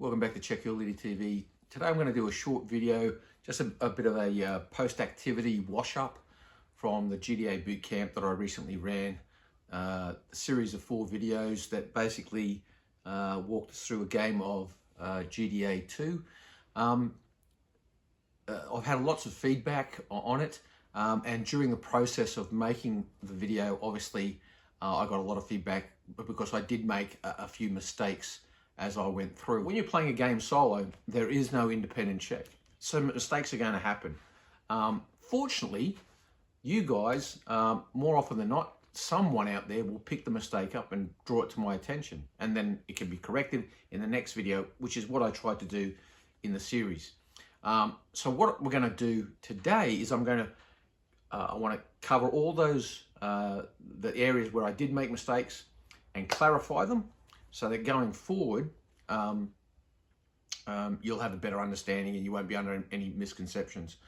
Welcome back to Check Your Liddy TV. Today I'm going to do a short video, just a bit of a post-activity wash-up from the GDA Bootcamp that I recently ran. A series of 4 videos that basically walked us through a game of GDA2. I've had lots of feedback on it, and during the process of making the video, obviously I got a lot of feedback because I did make a few mistakes as I went through. When you're playing a game solo, there is no independent check, so mistakes are going to happen. Fortunately, you guys, more often than not, someone out there will pick the mistake up and draw it to my attention, and then it can be corrected in the next video, which is what I tried to do in the series. So what we're going to do today is I want to cover all those the areas where I did make mistakes and clarify them, so that going forward you'll have a better understanding and you won't be under any misconceptions.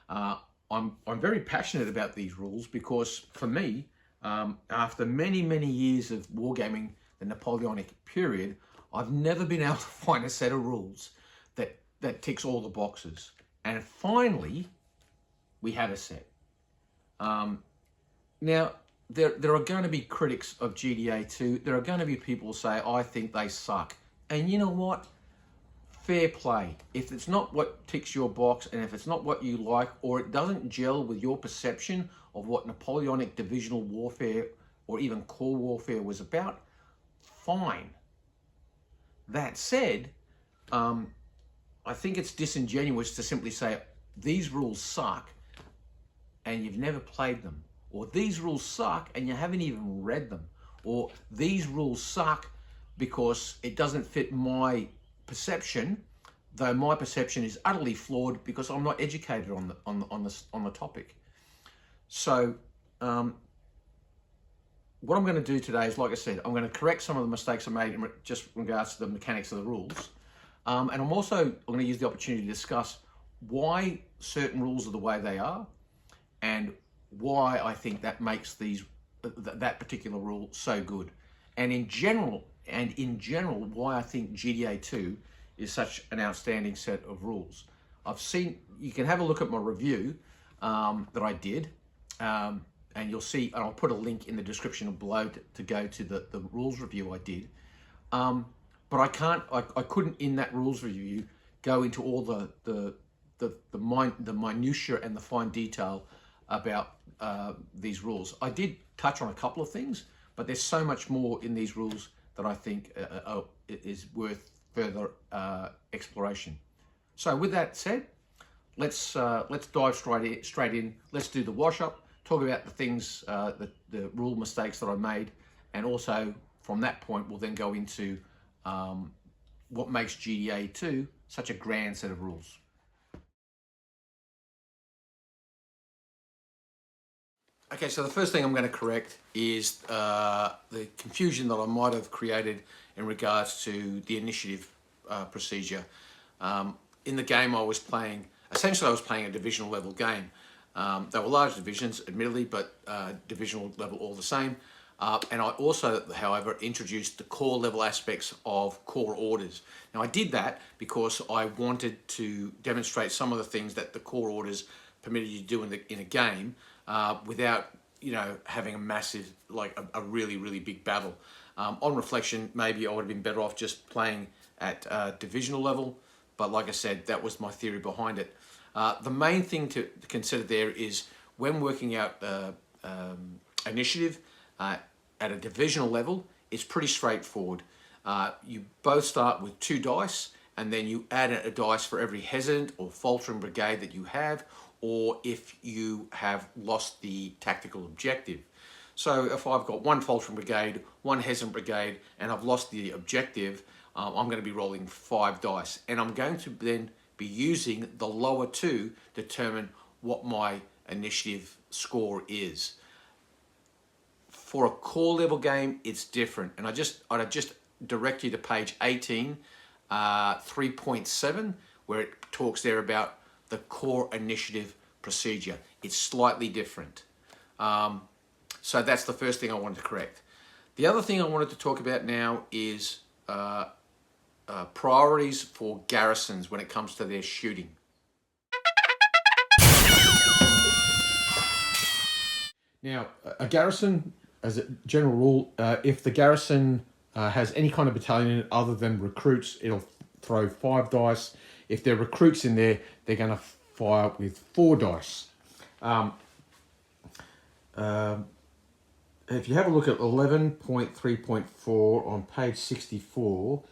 I'm very passionate about these rules because for me, after many years of wargaming the Napoleonic period, I've never been able to find a set of rules that ticks all the boxes. And finally, we have a set. Now, there are going to be critics of GDA2. There are going to be people who say, I think they suck. And you know what? Fair play. If it's not what ticks your box, and if it's not what you like, or it doesn't gel with your perception of what Napoleonic divisional warfare or even core warfare was about, fine. That said, I think it's disingenuous to simply say, these rules suck and you've never played them. Or these rules suck and you haven't even read them. Or these rules suck because it doesn't fit my perception, though my perception is utterly flawed because I'm not educated on the topic. So what I'm going to do today is, like I said, I'm going to correct some of the mistakes I made in just regards to the mechanics of the rules. And I'm going to use the opportunity to discuss why certain rules are the way they are, and why I think that makes that particular rule so good, and in general, why I think GDA2 is such an outstanding set of rules. You can have a look at my review that I did, and you'll see, and I'll put a link in the description below to go to the rules review I did. But I couldn't in that rules review go into all the minutiae and the fine detail about these rules. I did touch on a couple of things, but there's so much more in these rules that I think is worth further exploration. So with that said, let's dive straight in. Let's do the wash up, talk about the things, the rule mistakes that I made, and also from that point we'll then go into what makes GDA2 such a grand set of rules. Okay, so the first thing I'm going to correct is the confusion that I might have created in regards to the initiative procedure. In the game I was playing, essentially I was playing a divisional level game. They were large divisions, admittedly, but divisional level all the same. And I also, however, introduced the core level aspects of core orders. Now I did that because I wanted to demonstrate some of the things that the core orders permitted you to do in a game without, having a massive, like a really big battle. On reflection, maybe I would have been better off just playing at divisional level, but like I said, that was my theory behind it. The main thing to consider there is when working out initiative at a divisional level, it's pretty straightforward. You both start with 2 dice, and then you add a dice for every hesitant or faltering brigade that you have, or if you have lost the tactical objective. So if I've got 1 faltering brigade, 1 hesitant brigade, and I've lost the objective, I'm going to be rolling 5 dice, and I'm going to then be using the lower 2 to determine what my initiative score is. For a core level game, it's different, and I'd just direct you to page 18, 3.7, where it talks there about the core initiative procedure. It's slightly different. So that's the first thing I wanted to correct. The other thing I wanted to talk about now is priorities for garrisons when it comes to their shooting. Now, a garrison, as a general rule, if the garrison has any kind of battalion in it other than recruits, it'll throw 5 dice. If there are recruits in there, they're going to fire with 4 dice. If you have a look at 11.3.4 on page 64,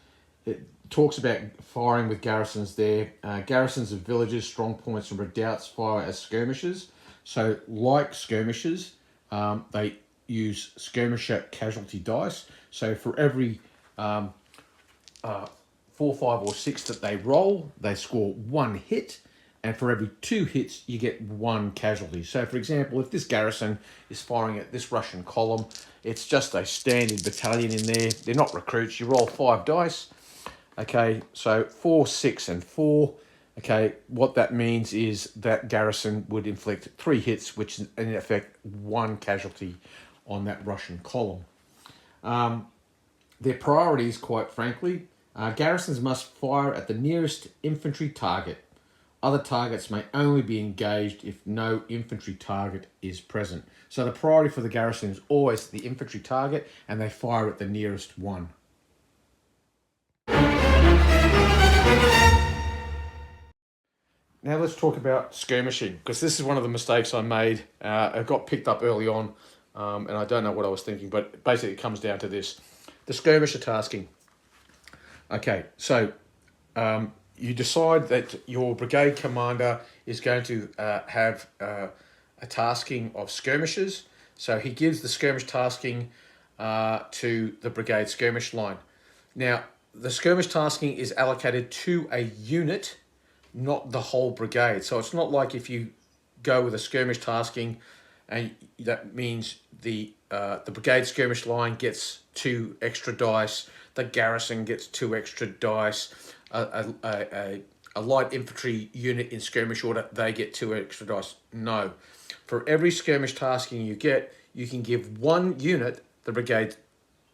it talks about firing with garrisons there. Garrisons of villages, strong points, and redoubts fire as skirmishers. So, like skirmishers, they use skirmisher casualty dice. So, for every 4, 5, or 6 that they roll, they score 1 hit. And for every 2 hits, you get 1 casualty. So, for example, if this garrison is firing at this Russian column, it's just a standard battalion in there. They're not recruits. You roll 5 dice. Okay, so 4, 6, and 4. Okay, what that means is that garrison would inflict 3 hits, which is in effect 1 casualty on that Russian column. Their priorities, quite frankly, garrisons must fire at the nearest infantry target. Other targets may only be engaged if no infantry target is present. So the priority for the garrison is always the infantry target, and they fire at the nearest one. Now let's talk about skirmishing, because this is one of the mistakes I made. It got picked up early on, and I don't know what I was thinking, but basically it comes down to this. The skirmisher tasking. Okay, so you decide that your brigade commander is going to have a tasking of skirmishers. So he gives the skirmish tasking to the brigade skirmish line. Now, the skirmish tasking is allocated to a unit, not the whole brigade. So it's not like if you go with a skirmish tasking, and that means the brigade skirmish line gets 2 extra dice, the garrison gets 2 extra dice, a light infantry unit in skirmish order, they get 2 extra dice. No. For every skirmish tasking you get, you can give 1 unit the brigade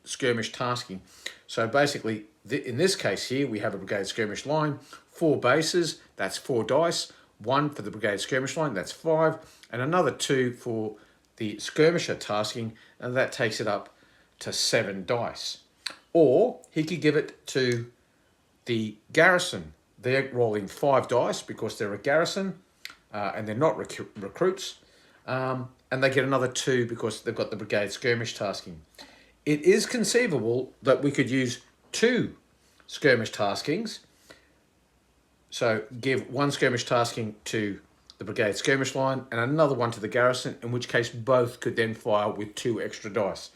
skirmish tasking. So basically, in this case here, we have a brigade skirmish line, 4 bases, that's 4 dice, 1 for the brigade skirmish line, that's 5, and another 2 for the skirmisher tasking, and that takes it up to 7 dice. Or he could give it to the garrison. They're rolling 5 dice because they're a garrison and they're not recruits, and they get another 2 because they've got the brigade skirmish tasking. It is conceivable that we could use 2 skirmish taskings. So give 1 skirmish tasking to the brigade skirmish line and another one to the garrison, in which case both could then fire with 2 extra dice.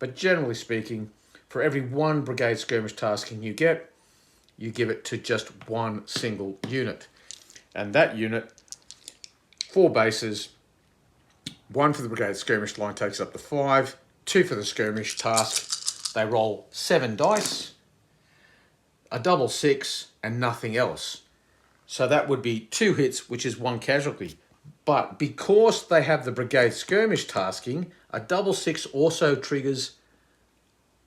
But generally speaking, for every 1 brigade skirmish tasking you get, you give it to just 1 single unit. And that unit, 4 bases, 1 for the brigade skirmish line takes up to 5, 2 for the skirmish task. They roll 7 dice, a double 6, and nothing else. So that would be 2 hits, which is 1 casualty. But because they have the brigade skirmish tasking, a double 6 also triggers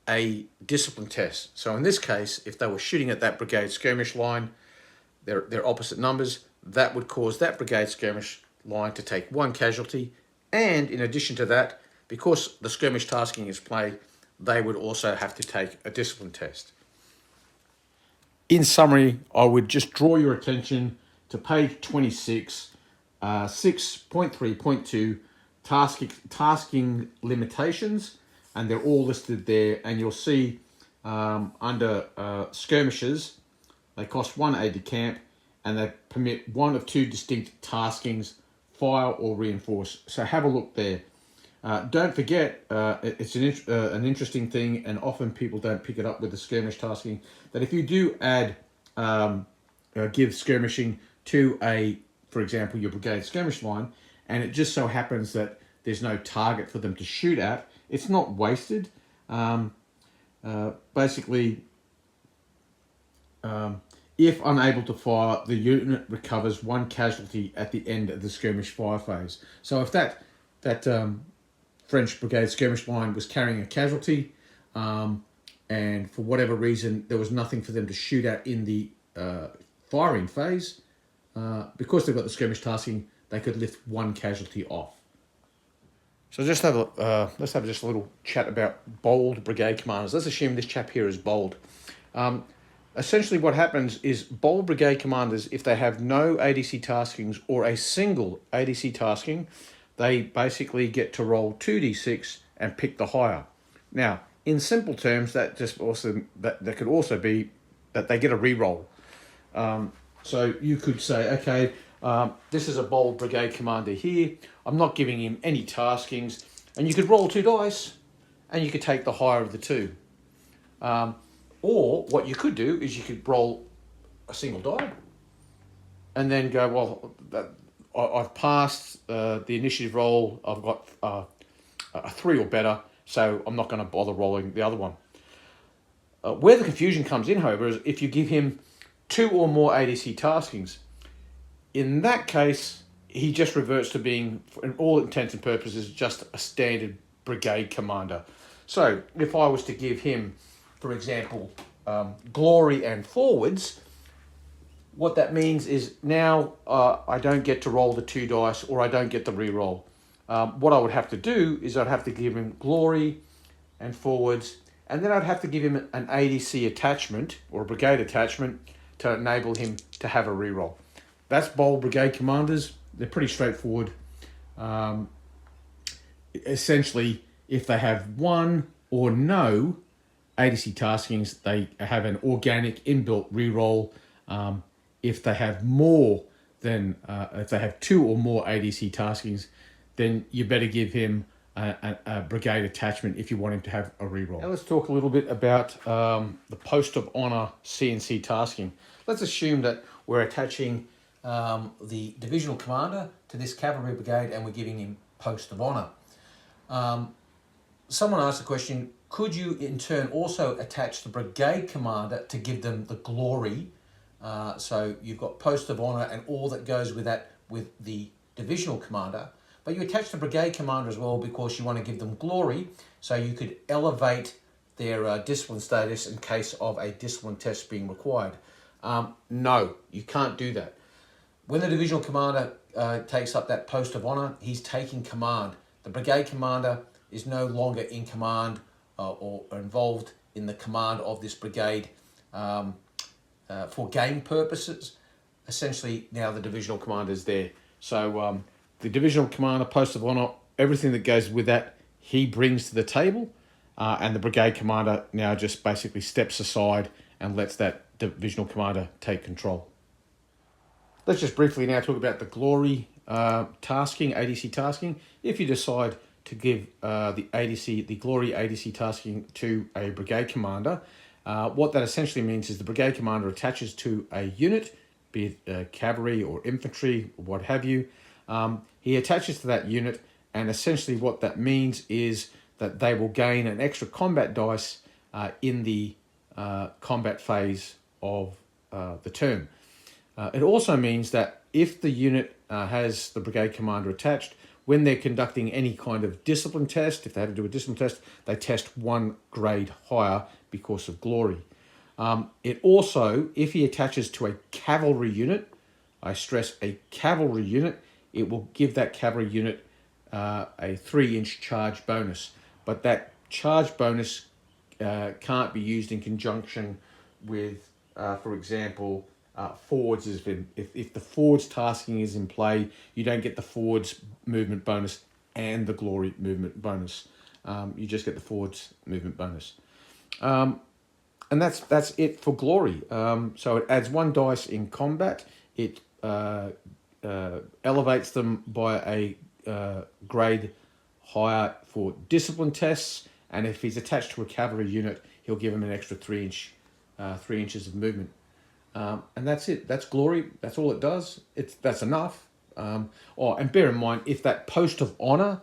a discipline test. So in this case, if they were shooting at that brigade skirmish line, they're opposite numbers, that would cause that brigade skirmish line to take 1 casualty. And in addition to that, because the skirmish tasking is play, they would also have to take a discipline test. In summary, I would just draw your attention to page 26, 6.3.2, tasking limitations, and they're all listed there. And you'll see under skirmishers, they cost 1 aide de camp, and they permit 1 of 2 distinct taskings, fire or reinforce. So have a look there. Don't forget, it's an interesting thing, and often people don't pick it up with the skirmish tasking, that if you do add, give skirmishing to for example, your brigade skirmish line, and it just so happens that there's no target for them to shoot at, it's not wasted. Basically, if unable to fire, the unit recovers 1 casualty at the end of the skirmish fire phase. So if that French brigade skirmish line was carrying a casualty, and and for whatever reason there was nothing for them to shoot at in the firing phase, because they've got the skirmish tasking, they could lift one casualty off. So let's have just a little chat about bold brigade commanders. Let's assume this chap here is bold. Essentially what happens is bold brigade commanders, if they have no ADC taskings or a single ADC tasking, they basically get to roll 2d6 and pick the higher. Now, in simple terms, that could also be that they get a reroll. So you could say, okay, this is a bold brigade commander here. I'm not giving him any taskings, and you could roll 2 dice, and you could take the higher of the two. Or what you could do is you could roll a single die, and then go, well, I've passed the initiative roll. I've got a 3 or better, so I'm not going to bother rolling the other one. Where the confusion comes in, however, is if you give him 2 or more ADC taskings. In that case, he just reverts to being, for all intents and purposes, just a standard brigade commander. So if I was to give him, for example, glory and forwards, what that means is now I don't get to roll the 2 dice, or I don't get the reroll. What I would have to do is I'd have to give him glory and forwards, and then I'd have to give him an ADC attachment or a brigade attachment to enable him to have a reroll. That's bold brigade commanders. They're pretty straightforward. Essentially, if they have 1 or no ADC taskings, they have an organic inbuilt reroll. If they have more than, if they have 2 or more ADC taskings, then you better give him a brigade attachment if you want him to have a reroll. Now let's talk a little bit about the post of honor CNC tasking. Let's assume that we're attaching the divisional commander to this cavalry brigade, and we're giving him post of honor. Someone asked the question, could you in turn also attach the brigade commander to give them the glory? So you've got post of honor and all that goes with that with the divisional commander, but you attach the brigade commander as well because you want to give them glory, so you could elevate their discipline status in case of a discipline test being required. No, you can't do that. When the divisional commander takes up that post of honor, he's taking command. The brigade commander is no longer in command or involved in the command of this brigade for game purposes. Essentially, now the divisional commander is there. So the divisional commander, post of honor, everything that goes with that, he brings to the table, and the brigade commander now just basically steps aside and lets that divisional commander take control. Let's just briefly now talk about the glory tasking, ADC tasking. If you decide to give the glory ADC tasking to a brigade commander, what that essentially means is the brigade commander attaches to a unit, be it cavalry or infantry or what have you. He attaches to that unit, and essentially what that means is that they will gain an extra combat dice in the combat phase of the turn. It also means that if the unit has the brigade commander attached, when they're conducting any kind of discipline test, if they have to do a discipline test, they test 1 grade higher because of glory. It also, if he attaches to a cavalry unit, I stress a cavalry unit, it will give that cavalry unit a 3-inch charge bonus. But that charge bonus can't be used in conjunction with, for example, forwards. If the forwards tasking is in play, you don't get the forwards movement bonus and the glory movement bonus. You just get the forwards movement bonus. And that's it for glory. So it adds 1 dice in combat. It elevates them by a grade higher for discipline tests, and if he's attached to a cavalry unit, he'll give him an extra 3 inches of movement. And that's it. That's glory. That's all it does. That's enough. And bear in mind, if that post of honor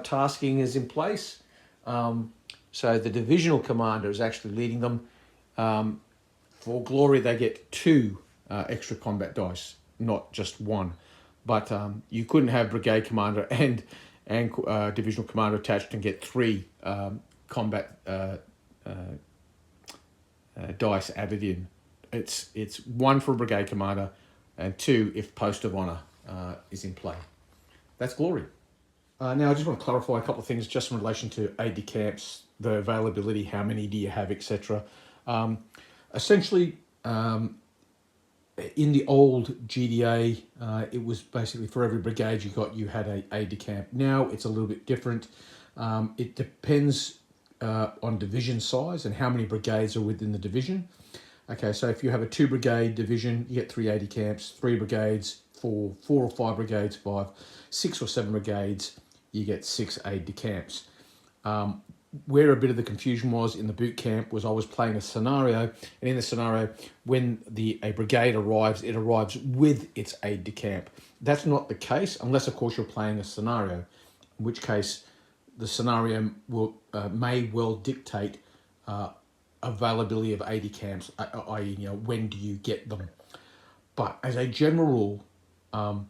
tasking is in place, so the divisional commander is actually leading them. For glory, they get 2 extra combat dice, not just 1. But you couldn't have brigade commander and divisional commander attached and get 3 combat dice added in. It's 1 for a brigade commander, and 2 if post of honour is in play. That's glory. Now I just want to clarify a couple of things just in relation to AD camps, the availability, how many do you have, etc. Essentially, in the old GDA, it was basically for every brigade you had a AD camp. Now it's a little bit different. It depends on division size and how many brigades are within the division. Okay, so if you have a 2-brigade division, you get 3 AD camps. 3 brigades, 4 or 5 brigades, 5, 6 or 7 brigades, you get 6 AD camps. Where a bit of the confusion was in the boot camp was I was playing a scenario, and in the scenario, when a brigade arrives, it arrives with its aide de camp. That's not the case, unless of course you're playing a scenario, in which case the scenario will may well dictate availability of aide de camps, i.e., when do you get them. But as a general rule,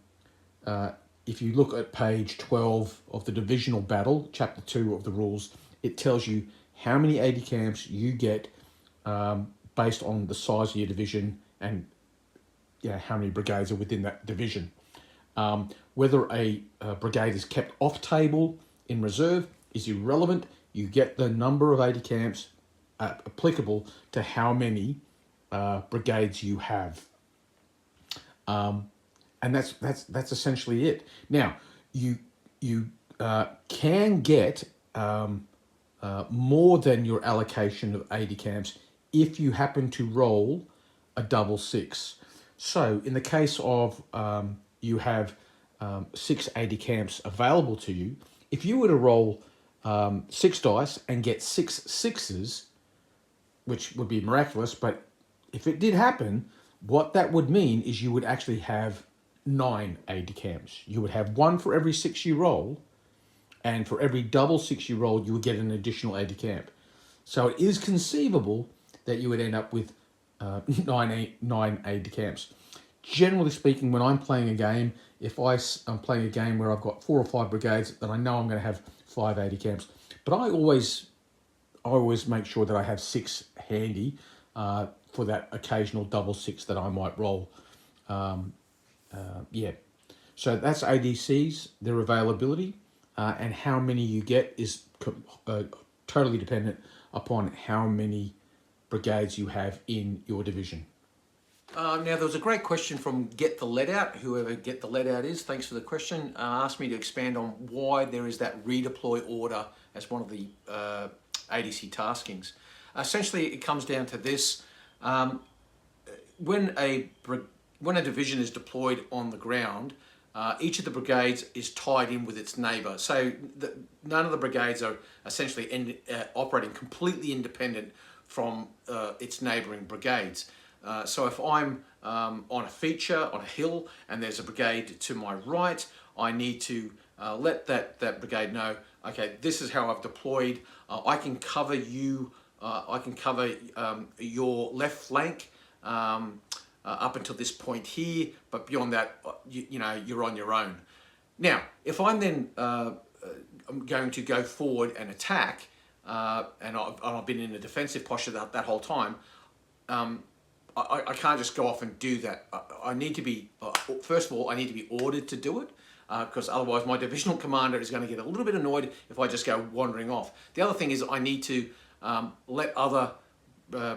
if you look at page 12 of the divisional battle, chapter 2 of the rules, it tells you how many AD camps you get based on the size of your division and how many brigades are within that division. Whether a brigade is kept off table in reserve is irrelevant. You get the number of AD camps applicable to how many brigades you have. And that's essentially it. Now, you can get more than your allocation of AD camps if you happen to roll a double 6. So in the case of you have 6 AD camps available to you, if you were to roll 6 dice and get 6 6s, which would be miraculous, but if it did happen, what that would mean is you would actually have 9 AD camps. You would have 1 for every 6 you roll, and for every double 6 you roll, you would get an additional AD camp. So it is conceivable that you would end up with 9 AD camps. Generally speaking, when I'm playing a game, if I'm playing a game where I've got 4 or 5 brigades, then I know I'm going to have 5 AD camps. But I always make sure that I have 6 handy for that occasional double 6 that I might roll. So that's ADCs, their availability, and how many you get is totally dependent upon how many brigades you have in your division. Now, there was a great question from Get the Lead Out, whoever Get the Lead Out is, thanks for the question, asked me to expand on why there is that redeploy order as one of the ADC taskings. Essentially, it comes down to this. When a division is deployed on the ground, each of the brigades is tied in with its neighbour. So none of the brigades are essentially operating completely independent from its neighbouring brigades. So if I'm on a feature, on a hill, and there's a brigade to my right, I need to let that brigade know, okay, this is how I've deployed. I can cover you, I can cover your left flank up until this point here, but beyond that, you're on your own. Now, if I'm then I'm going to go forward and attack, and I've been in a defensive posture that whole time, I can't just go off and do that. I need to be, first of all, I need to be ordered to do it, because otherwise my divisional commander is going to get a little bit annoyed if I just go wandering off. The other thing is I need to let other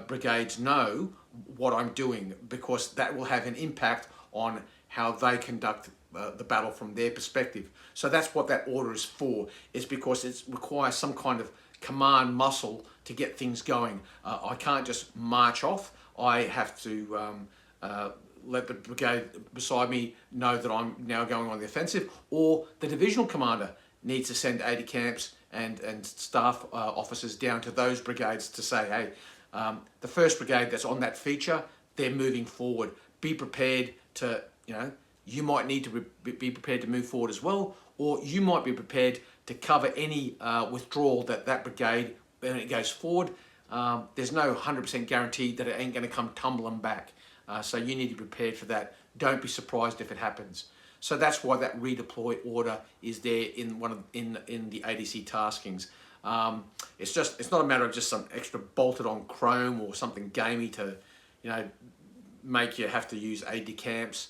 brigades know what I'm doing, because that will have an impact on how they conduct the battle from their perspective. So that's what that order is for, is because it requires some kind of command muscle to get things going. I can't just march off. I have to let the brigade beside me know that I'm now going on the offensive, or the divisional commander needs to send AD camps and staff officers down to those brigades to say, hey, the first brigade that's on that feature, they're moving forward. Be prepared to, you might need to be prepared to move forward as well, or you might be prepared to cover any withdrawal that brigade, when it goes forward. There's no 100% guarantee that it ain't going to come tumbling back. So you need to be prepared for that. Don't be surprised if it happens. So that's why that redeploy order is there in the ADC taskings. It's not a matter of just some extra bolted on chrome or something gamey to, you know, make you have to use AD camps.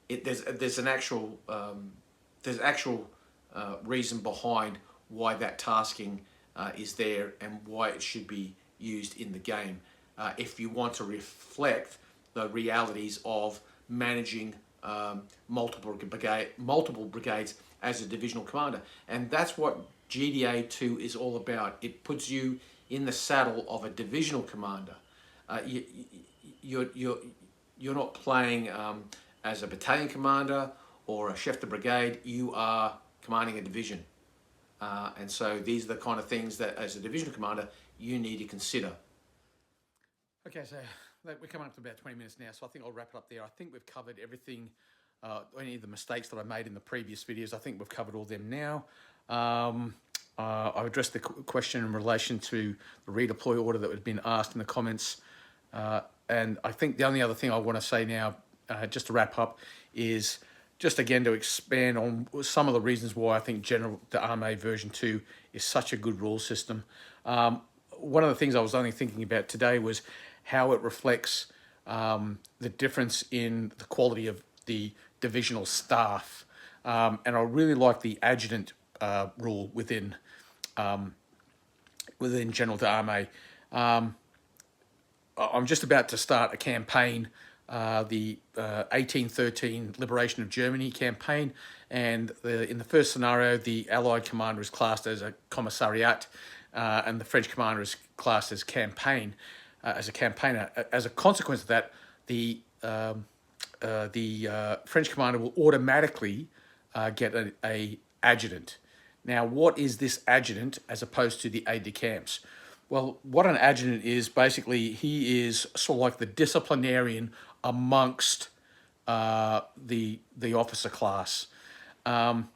There's an actual reason behind why that tasking is there and why it should be used in the game. If you want to reflect the realities of managing multiple brigades as a divisional commander, and that's what GDA2 is all about. It puts you in the saddle of a divisional commander. You're not playing as a battalion commander or a chef de brigade. You are commanding a division, and so these are the kind of things that, as a divisional commander, you need to consider. Okay, so we're coming up to about 20 minutes now, so I think I'll wrap it up there. I think we've covered everything, any of the mistakes that I made in the previous videos. I think we've covered all them now. I've addressed the question in relation to the redeploy order that had been asked in the comments. And I think the only other thing I want to say now, just to wrap up, is just again to expand on some of the reasons why I think General d'Armée version 2 is such a good rule system. One of the things I was only thinking about today was how it reflects the difference in the quality of the divisional staff. And I really like the adjutant rule within General d'Armée. I'm just about to start a campaign, the 1813 Liberation of Germany campaign, and in the first scenario, the Allied commander is classed as a commissariat, and the French commander is classed as campaigner. As a consequence of that, the French commander will automatically get a adjutant. Now, what is this adjutant as opposed to the aide-de-camps? Well, what an adjutant is, basically, he is sort of like the disciplinarian amongst the officer class. And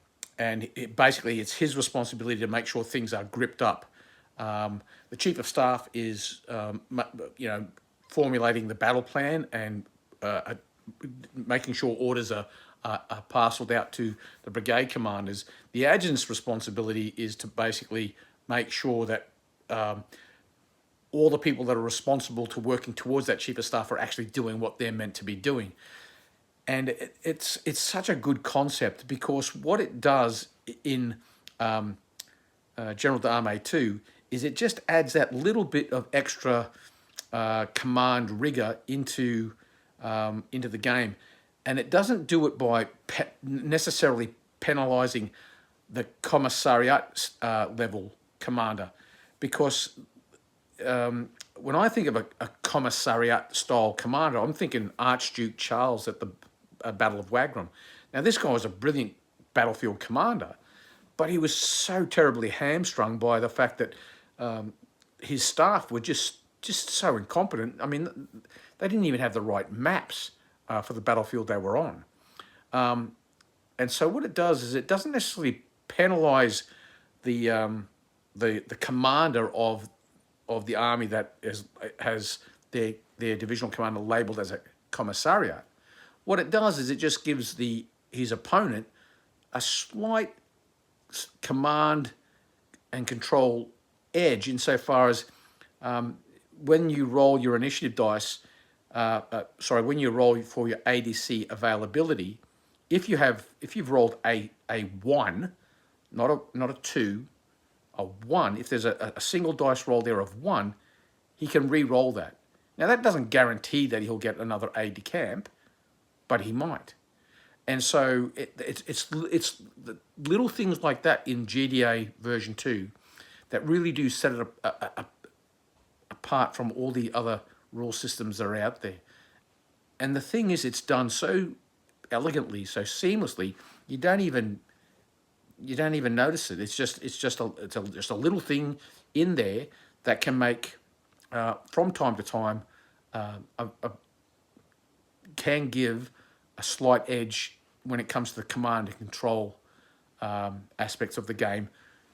basically, it's his responsibility to make sure things are gripped up. The chief of staff is, formulating the battle plan and making sure orders are parceled out to the brigade commanders. The adjutant's responsibility is to basically make sure that all the people that are responsible to working towards that chief of staff are actually doing what they're meant to be doing. And it's such a good concept, because what it does in General d'Armée 2 is it just adds that little bit of extra command rigor into the game. And it doesn't do it by necessarily penalising the commissariat level commander, because when I think of a commissariat style commander, I'm thinking Archduke Charles at the Battle of Wagram. Now, this guy was a brilliant battlefield commander, but he was so terribly hamstrung by the fact that his staff were just so incompetent. I mean, they didn't even have the right maps for the battlefield they were on. And so what it does is it doesn't necessarily penalise the commander of the army that has their divisional commander labelled as a commissariat. What it does is it just gives his opponent a slight command and control edge, insofar as when you roll your initiative dice, when you roll for your ADC availability, if you've rolled a 1, not a 2, a 1, if there's a single dice roll there of 1, he can re-roll that. Now, that doesn't guarantee that he'll get another aide-de-camp, but he might. And so it's the little things like that in GDA version 2 that really do set it apart from all the other rule systems that are out there. And the thing is, it's done so elegantly, so seamlessly, you don't even notice it. It's just a little thing in there that can make from time to time can give a slight edge when it comes to the command and control aspects of the game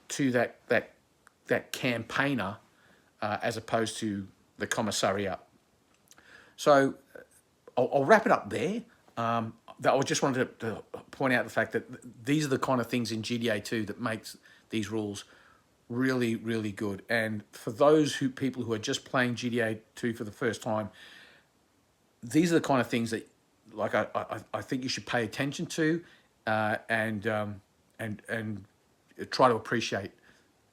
to that campaigner as opposed to the commissariat. So I'll wrap it up there. I just wanted to point out the fact that these are the kind of things in GDA2 that makes these rules really, really good. And for those people who are just playing GDA2 for the first time, these are the kind of things that, like, I think you should pay attention to, and try to appreciate.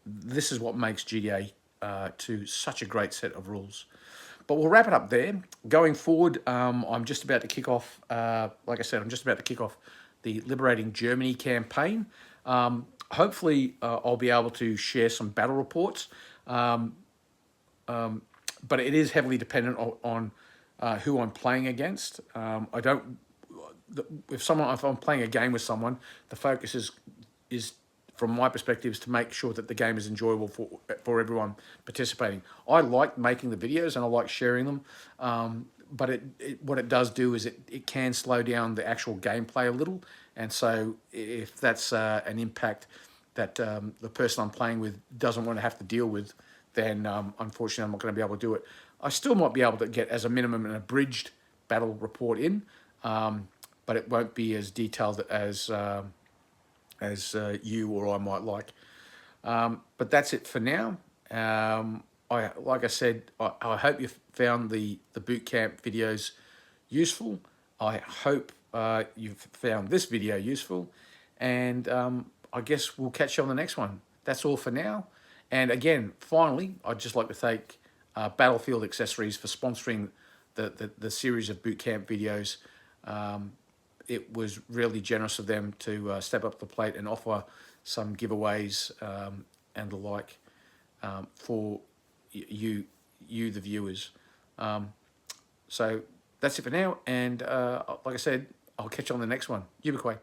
This is what makes GDA2 such a great set of rules. But we'll wrap it up there. Going forward, I'm just about to kick off, like I said, I'm just about to kick off the Liberating Germany campaign. Hopefully, I'll be able to share some battle reports, but it is heavily dependent on who I'm playing against. I don't. If I'm playing a game with someone, the focus is from my perspective, is to make sure that the game is enjoyable for everyone participating. I like making the videos and I like sharing them, but what it does do is it can slow down the actual gameplay a little, and so if that's an impact that the person I'm playing with doesn't want to have to deal with, then unfortunately I'm not going to be able to do it. I still might be able to get, as a minimum, an abridged battle report in, but it won't be as detailed as you or I might like. But that's it for now. Like I said, I hope you found the bootcamp videos useful. I hope you've found this video useful, and I guess we'll catch you on the next one. That's all for now. And again, finally, I'd just like to thank Battlefield Accessories for sponsoring the series of bootcamp videos. It was really generous of them to step up the plate and offer some giveaways and the like for you, the viewers. So that's it for now. And like I said, I'll catch you on the next one. You be quiet.